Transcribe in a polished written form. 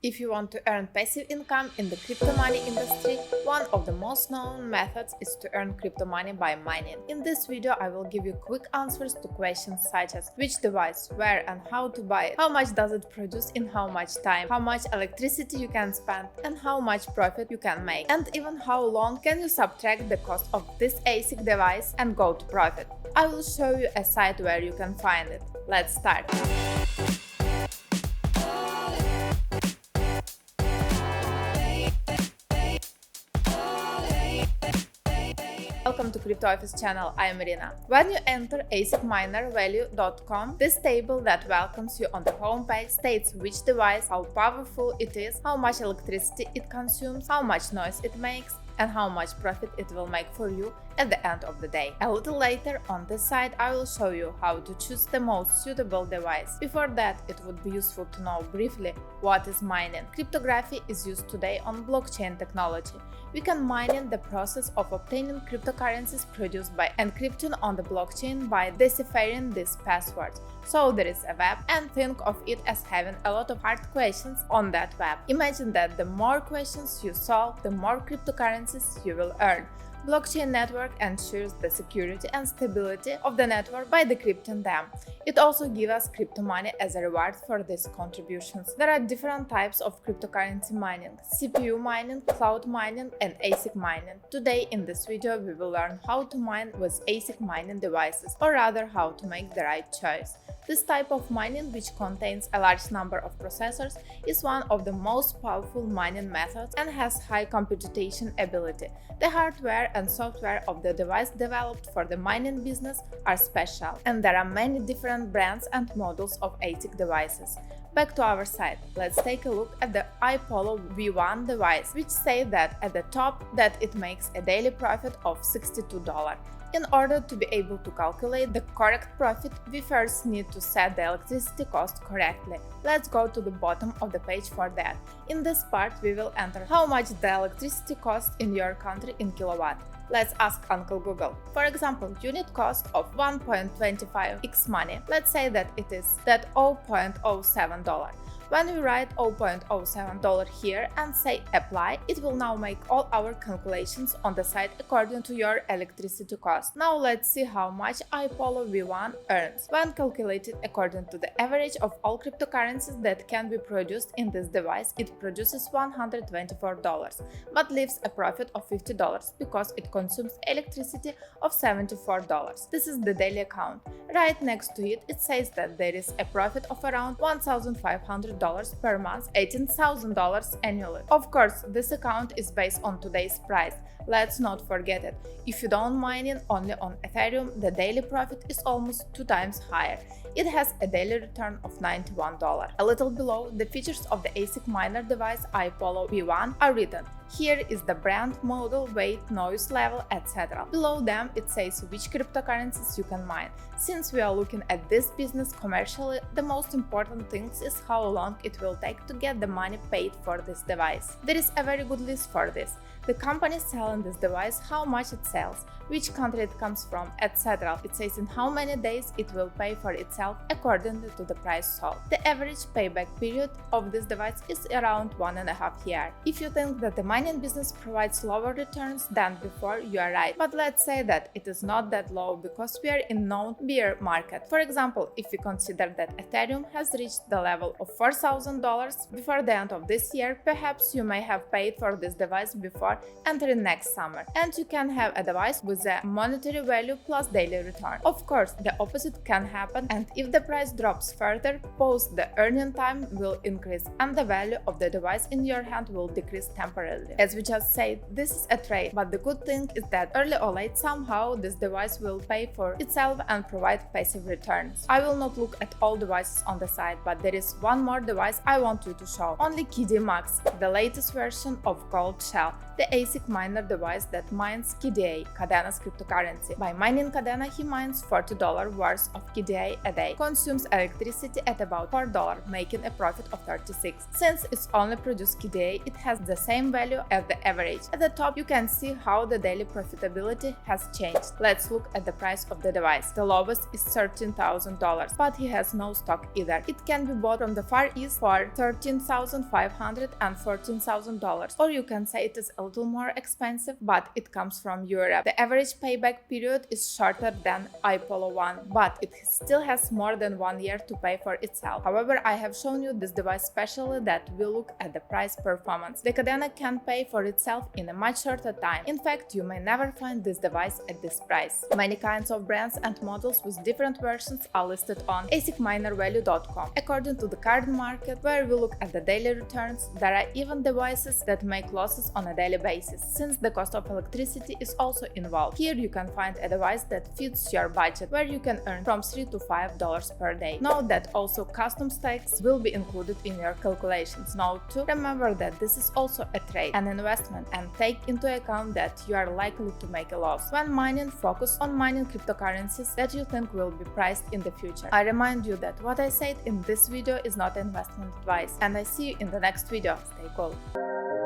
If you want to earn passive income in the crypto money industry, one of the most known methods is to earn crypto money by mining. In this video, I will give you quick answers to questions such as which device, where and how to buy it, how much does it produce in how much time, how much electricity you can spend, and how much profit you can make, and even how long can you subtract the cost of this Asic device and go to profit. I will show you a site where you can find it. Let's start. Welcome to Kripto Ofis channel, I am Iryna. When you enter asicminervalue.com, this table that welcomes you on the homepage states which device, how powerful it is, how much electricity it consumes, how much noise it makes, and how much profit it will make for you at the end of the day. A little later on this site, I will show you how to choose the most suitable device. Before that, it would be useful to know briefly what is mining. Cryptography is used today on blockchain technology. We can mine in the process of obtaining cryptocurrencies produced by encrypting on the blockchain by deciphering these passwords. So there is a web, and think of it as having a lot of hard questions on that web. Imagine that the more questions you solve, the more cryptocurrencies you will earn. Blockchain network ensures the security and stability of the network by decrypting them. It also gives us crypto money as a reward for these contributions. There are different types of cryptocurrency mining: CPU mining, cloud mining, and ASIC mining. Today in this video we will learn how to mine with ASIC mining devices, or rather how to make the right choice. This type of mining, which contains a large number of processors, is one of the most powerful mining methods and has high computation ability. The hardware and software of the device developed for the mining business are special, and there are many different brands and models of ASIC devices. Back to our site, let's take a look at the iPollo V1 device, which says that at the top that it makes a daily profit of $62. In order to be able to calculate the correct profit, we first need to set the electricity cost correctly. Let's go to the bottom of the page for that. In this part, we will enter how much the electricity costs in your country in kilowatt. Let's ask Uncle Google. For example, unit cost of 1.25 x money. Let's say that it is $0.07. When we write $0.07 here and say apply, it will now make all our calculations on the site according to your electricity cost. Now let's see how much iPollo V1 earns. When calculated according to the average of all cryptocurrencies that can be produced in this device, it produces $124, but leaves a profit of $50 because it consumes electricity of $74. This is the daily account. Right next to it, it says that there is a profit of around $1,500 per month, $18,000 annually. Of course, this account is based on today's price. Let's not forget it. If you don't mine in only on Ethereum, the daily profit is almost 2 times higher. It has a daily return of $91. A little below, the features of the ASIC miner device iPollo V1 are written. Here is the brand, model, weight, noise level, etc. Below them, it says which cryptocurrencies you can mine. Since we are looking at this business commercially, the most important thing is how long it will take to get the money paid for this device. There is a very good list for this. The company selling this device, how much it sells, which country it comes from, etc. It says in how many days it will pay for itself according to the price sold. The average payback period of this device is around 1.5 years. If you think that the mining business provides lower returns than before, you are right. But let's say that it is not that low because we are in known bear market. For example, if we consider that Ethereum has reached the level of $4,000 before the end of this year, perhaps you may have paid for this device before entering next summer, and you can have a device with a monetary value plus daily return. Of course, the opposite can happen, and if the price drops further, both the earning time will increase and the value of the device in your hand will decrease temporarily. As we just said, this is a trade, but the good thing is that early or late somehow this device will pay for itself and provide passive returns. I will not look at all devices on the site, but there is one more device I want you to show. Only KD Max, the latest version of Cold Shell, the ASIC miner device that mines KDA, Cadena's cryptocurrency. By mining Cadena, he mines $40 worth of KDA a day, consumes electricity at about $4, making a profit of $36. Since it's only produced KDA, it has the same value value at the average. At the top, you can see how the daily profitability has changed. Let's look at the price of the device. The lowest is $13,000, but he has no stock either. It can be bought from the Far East for $13,500 and $14,000, or you can say it is a little more expensive, but it comes from Europe. The average payback period is shorter than iPollo 1, but it still has more than 1 year to pay for itself. However, I have shown you this device specially that will look at the price performance. The Cadena can pay for itself in a much shorter time. In fact, you may never find this device at this price. Many kinds of brands and models with different versions are listed on asicminervalue.com. According to the current market, where we look at the daily returns, there are even devices that make losses on a daily basis, since the cost of electricity is also involved. Here you can find a device that fits your budget, where you can earn from $3 to $5 per day. Note that also custom stakes will be included in your calculations. Note too, remember that this is also a trade, an investment, and take into account that you are likely to make a loss. When mining, focus on mining cryptocurrencies that you think will be priced in the future. I remind you that what I said in this video is not investment advice, and I see you in the next video. Stay cool.